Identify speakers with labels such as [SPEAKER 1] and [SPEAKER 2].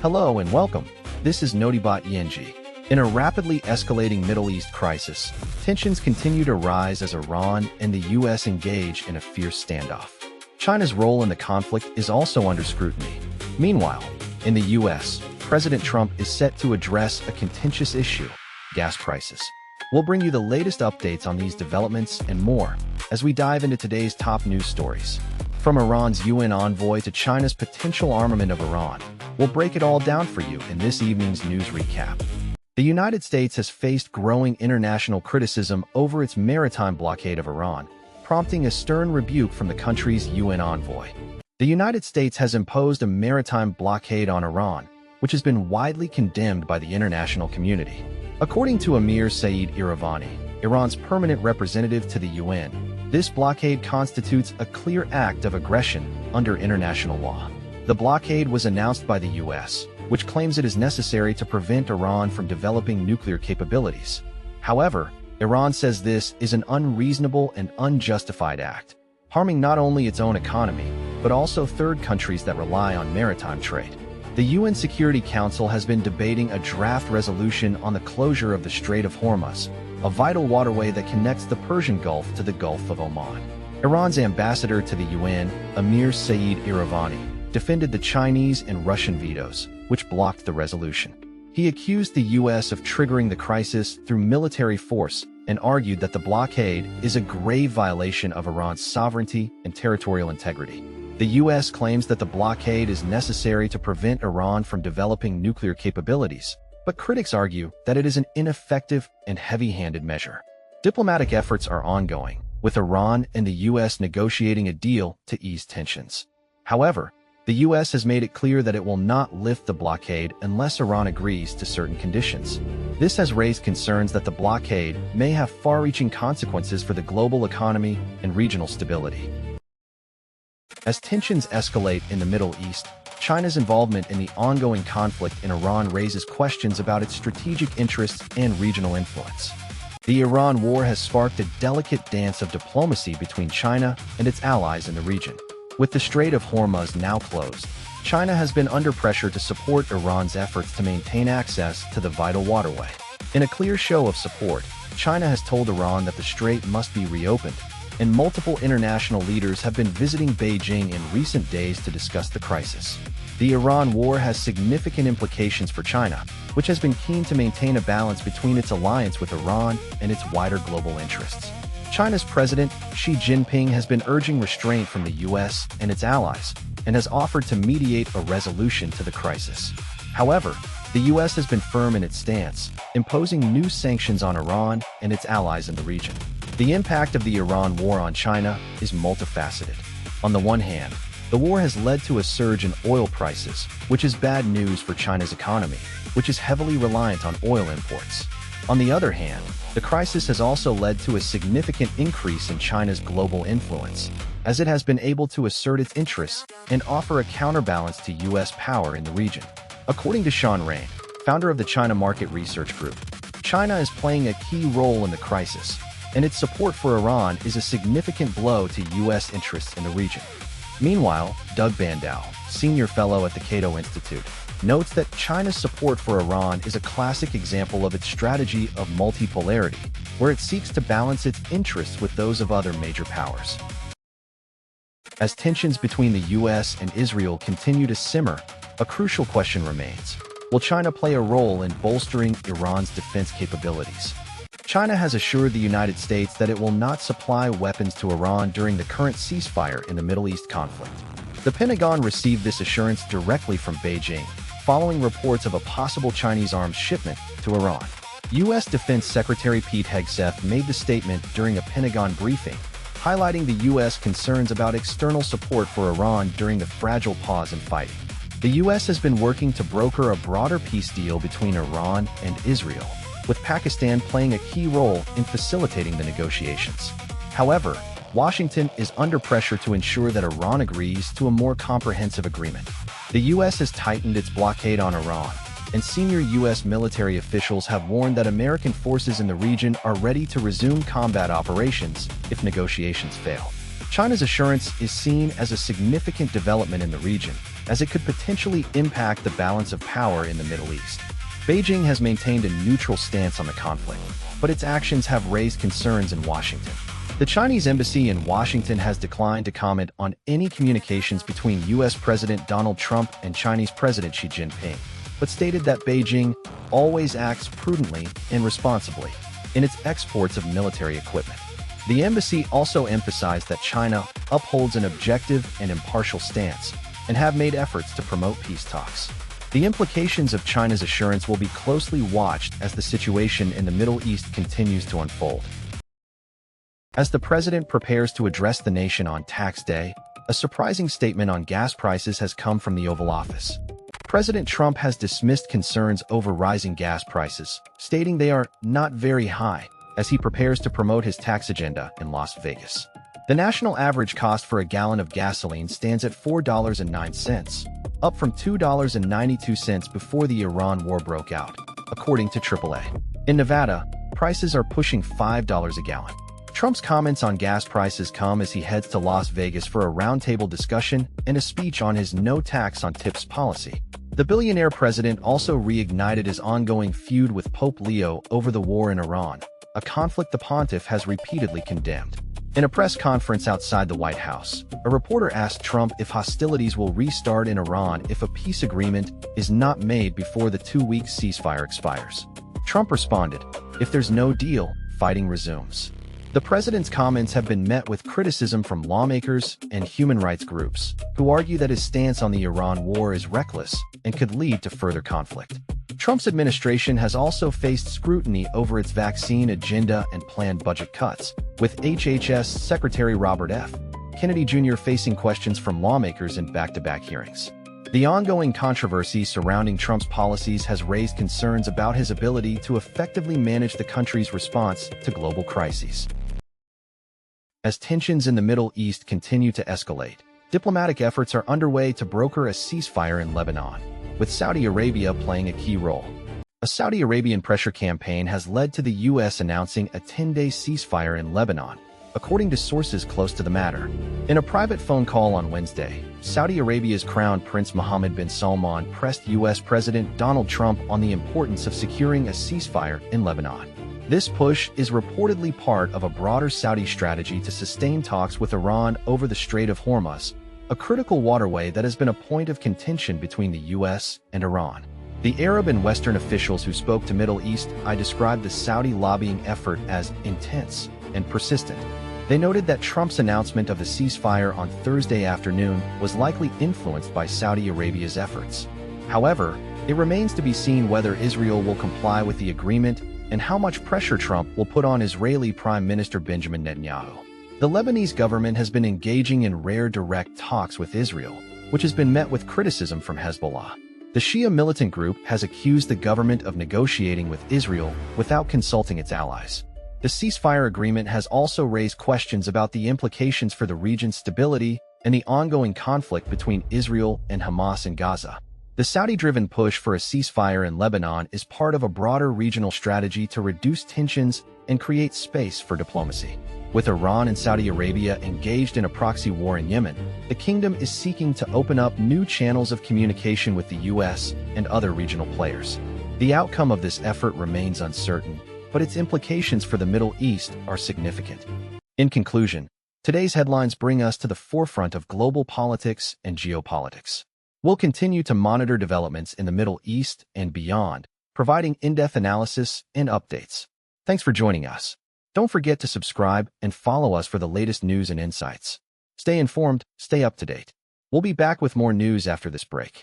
[SPEAKER 1] Hello and welcome. This is Notibot ENG. In a rapidly escalating Middle East crisis, tensions continue to rise as Iran and the U.S. engage in a fierce standoff. China's role in the conflict is also under scrutiny. Meanwhile, in the U.S., President Trump is set to address a contentious issue: gas prices. We'll bring you the latest updates on these developments and more as we dive into today's top news stories. From Iran's UN envoy to China's potential armament of Iran, we'll break it all down for you in this evening's news recap. The United States has faced growing international criticism over its maritime blockade of Iran, prompting a stern rebuke from the country's UN envoy. The United States has imposed a maritime blockade on Iran, which has been widely condemned by the international community. According to Amir Saeed Iravani, Iran's permanent representative to the UN, this blockade constitutes a clear act of aggression under international law. The blockade was announced by the U.S., which claims it is necessary to prevent Iran from developing nuclear capabilities. However, Iran says this is an unreasonable and unjustified act, harming not only its own economy, but also third countries that rely on maritime trade. The UN Security Council has been debating a draft resolution on the closure of the Strait of Hormuz, a vital waterway that connects the Persian Gulf to the Gulf of Oman. Iran's ambassador to the UN, Amir Saeed Iravani, defended the Chinese and Russian vetoes, which blocked the resolution. He accused the U.S. of triggering the crisis through military force and argued that the blockade is a grave violation of Iran's sovereignty and territorial integrity. The U.S. claims that the blockade is necessary to prevent Iran from developing nuclear capabilities, but critics argue that it is an ineffective and heavy-handed measure. Diplomatic efforts are ongoing, with Iran and the U.S. negotiating a deal to ease tensions. However, the U.S. has made it clear that it will not lift the blockade unless Iran agrees to certain conditions. This has raised concerns that the blockade may have far-reaching consequences for the global economy and regional stability. As tensions escalate in the Middle East, China's involvement in the ongoing conflict in Iran raises questions about its strategic interests and regional influence. The Iran war has sparked a delicate dance of diplomacy between China and its allies in the region. With the Strait of Hormuz now closed, China has been under pressure to support Iran's efforts to maintain access to the vital waterway. In a clear show of support, China has told Iran that the strait must be reopened, and multiple international leaders have been visiting Beijing in recent days to discuss the crisis. The Iran war has significant implications for China, which has been keen to maintain a balance between its alliance with Iran and its wider global interests. China's President Xi Jinping has been urging restraint from the U.S. and its allies, and has offered to mediate a resolution to the crisis. However, the U.S. has been firm in its stance, imposing new sanctions on Iran and its allies in the region. The impact of the Iran war on China is multifaceted. On the one hand, the war has led to a surge in oil prices, which is bad news for China's economy, which is heavily reliant on oil imports. On the other hand, the crisis has also led to a significant increase in China's global influence, as it has been able to assert its interests and offer a counterbalance to U.S. power in the region. According to Sean Rain, founder of the China Market Research Group, China is playing a key role in the crisis, and its support for Iran is a significant blow to U.S. interests in the region. Meanwhile, Doug Bandow, senior fellow at the Cato Institute, notes that China's support for Iran is a classic example of its strategy of multipolarity, where it seeks to balance its interests with those of other major powers. As tensions between the U.S. and Israel continue to simmer, a crucial question remains: will China play a role in bolstering Iran's defense capabilities? China has assured the United States that it will not supply weapons to Iran during the current ceasefire in the Middle East conflict. The Pentagon received this assurance directly from Beijing, following reports of a possible Chinese arms shipment to Iran. U.S. Defense Secretary Pete Hegseth made the statement during a Pentagon briefing, highlighting the U.S. concerns about external support for Iran during the fragile pause in fighting. The U.S. has been working to broker a broader peace deal between Iran and Israel, with Pakistan playing a key role in facilitating the negotiations. However, Washington is under pressure to ensure that Iran agrees to a more comprehensive agreement. The U.S. has tightened its blockade on Iran, and senior U.S. military officials have warned that American forces in the region are ready to resume combat operations if negotiations fail. China's assurance is seen as a significant development in the region, as it could potentially impact the balance of power in the Middle East. Beijing has maintained a neutral stance on the conflict, but its actions have raised concerns in Washington. The Chinese embassy in Washington has declined to comment on any communications between U.S. President Donald Trump and Chinese President Xi Jinping, but stated that Beijing always acts prudently and responsibly in its exports of military equipment. The embassy also emphasized that China upholds an objective and impartial stance and have made efforts to promote peace talks. The implications of China's assurance will be closely watched as the situation in the Middle East continues to unfold. As the president prepares to address the nation on Tax Day, a surprising statement on gas prices has come from the Oval Office. President Trump has dismissed concerns over rising gas prices, stating they are not very high, as he prepares to promote his tax agenda in Las Vegas. The national average cost for a gallon of gasoline stands at $4.09, up from $2.92 before the Iran war broke out, according to AAA. In Nevada, prices are pushing $5 a gallon. Trump's comments on gas prices come as he heads to Las Vegas for a roundtable discussion and a speech on his no tax on tips policy. The billionaire president also reignited his ongoing feud with Pope Leo over the war in Iran, a conflict the pontiff has repeatedly condemned. In a press conference outside the White House, a reporter asked Trump if hostilities will restart in Iran if a peace agreement is not made before the 2-week ceasefire expires. Trump responded, "If there's no deal, fighting resumes." The president's comments have been met with criticism from lawmakers and human rights groups, who argue that his stance on the Iran war is reckless and could lead to further conflict. Trump's administration has also faced scrutiny over its vaccine agenda and planned budget cuts, with HHS Secretary Robert F. Kennedy Jr. facing questions from lawmakers in back-to-back hearings. The ongoing controversy surrounding Trump's policies has raised concerns about his ability to effectively manage the country's response to global crises. As tensions in the Middle East continue to escalate, diplomatic efforts are underway to broker a ceasefire in Lebanon, with Saudi Arabia playing a key role. A Saudi Arabian pressure campaign has led to the U.S. announcing a 10-day ceasefire in Lebanon, according to sources close to the matter. In a private phone call on Wednesday, Saudi Arabia's Crown Prince Mohammed bin Salman pressed U.S. President Donald Trump on the importance of securing a ceasefire in Lebanon. This push is reportedly part of a broader Saudi strategy to sustain talks with Iran over the Strait of Hormuz, a critical waterway that has been a point of contention between the U.S. and Iran. The Arab and Western officials who spoke to Middle East Eye described the Saudi lobbying effort as intense and persistent. They noted that Trump's announcement of the ceasefire on Thursday afternoon was likely influenced by Saudi Arabia's efforts. However, it remains to be seen whether Israel will comply with the agreement and how much pressure Trump will put on Israeli Prime Minister Benjamin Netanyahu. The Lebanese government has been engaging in rare direct talks with Israel, which has been met with criticism from Hezbollah. The Shia militant group has accused the government of negotiating with Israel without consulting its allies. The ceasefire agreement has also raised questions about the implications for the region's stability and the ongoing conflict between Israel and Hamas in Gaza. The Saudi-driven push for a ceasefire in Lebanon is part of a broader regional strategy to reduce tensions and create space for diplomacy. With Iran and Saudi Arabia engaged in a proxy war in Yemen, the kingdom is seeking to open up new channels of communication with the U.S. and other regional players. The outcome of this effort remains uncertain, but its implications for the Middle East are significant. In conclusion, today's headlines bring us to the forefront of global politics and geopolitics. We'll continue to monitor developments in the Middle East and beyond, providing in-depth analysis and updates. Thanks for joining us. Don't forget to subscribe and follow us for the latest news and insights. Stay informed, stay up to date. We'll be back with more news after this break.